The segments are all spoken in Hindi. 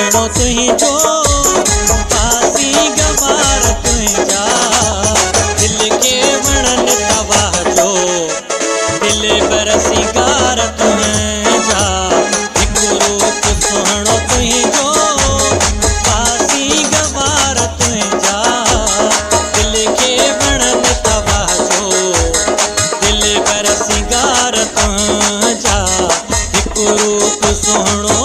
सुहणो तुही जो फासी गवार तुही जा दिल के वणन तवाह जो दिल पर सिंगार तुही जा एक रूप सुहणो तुही जो फासी गवार तुही जा दिल के वणन तवाह जो दिल पर सिंगार तुही जा एक रूप सुहणो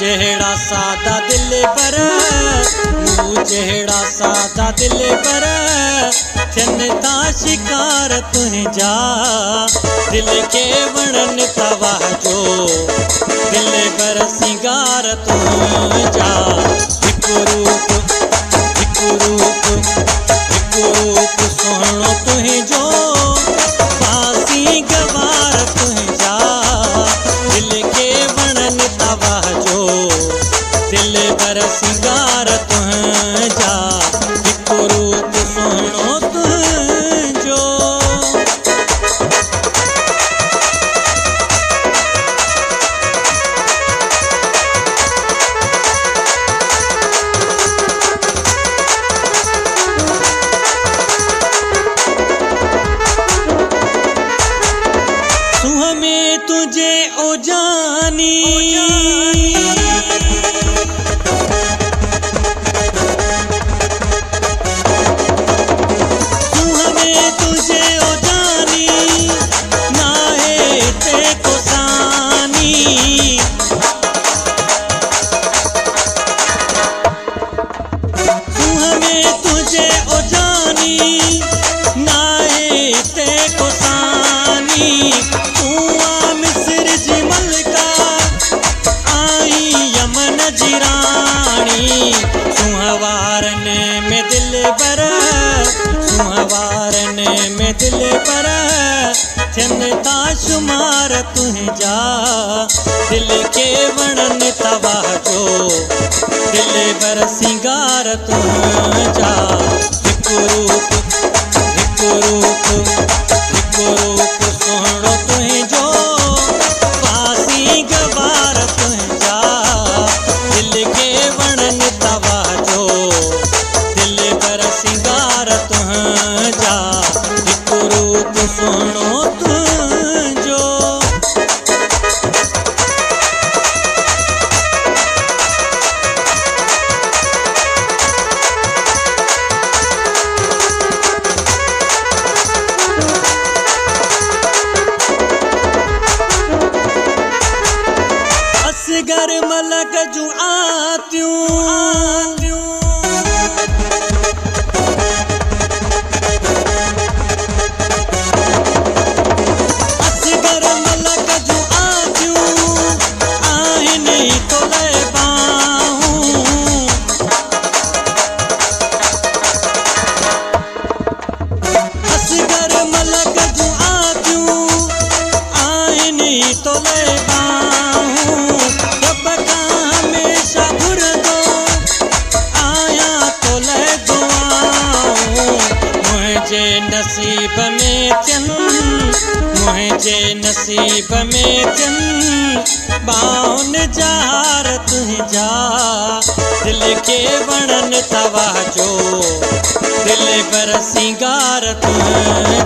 जेड़ा सादा दिल पर जेड़ा सादा दिल पर जनता शिकार तुह जा दिल के वणन तवाह जो दिल पर सिंगार तुह जा एक रूप सुहणो तुह जो फासी गवार तुह जा दिल के वणन तवाह जो दिल पर सिंगार तुह जा एक रूप सुहणो तुह जो सुह में तुझे ओ जानी में दिल पर जनता शुमार तुह जा दिल के वणन तवाह जो दिल पर सिंगार तुह जा एक रूप सुहणो तुह जो फासी गवार तुह जा दिल के वणन तवाह जो दिल पर सिंगार तुह जा एक रूप सुहणो तुह जो असगर मलक जू आतियूं मुझे नसीब में चन बाउन जार तुह जा दिल के वणन तवाह जो दिल पर सिंगार तुह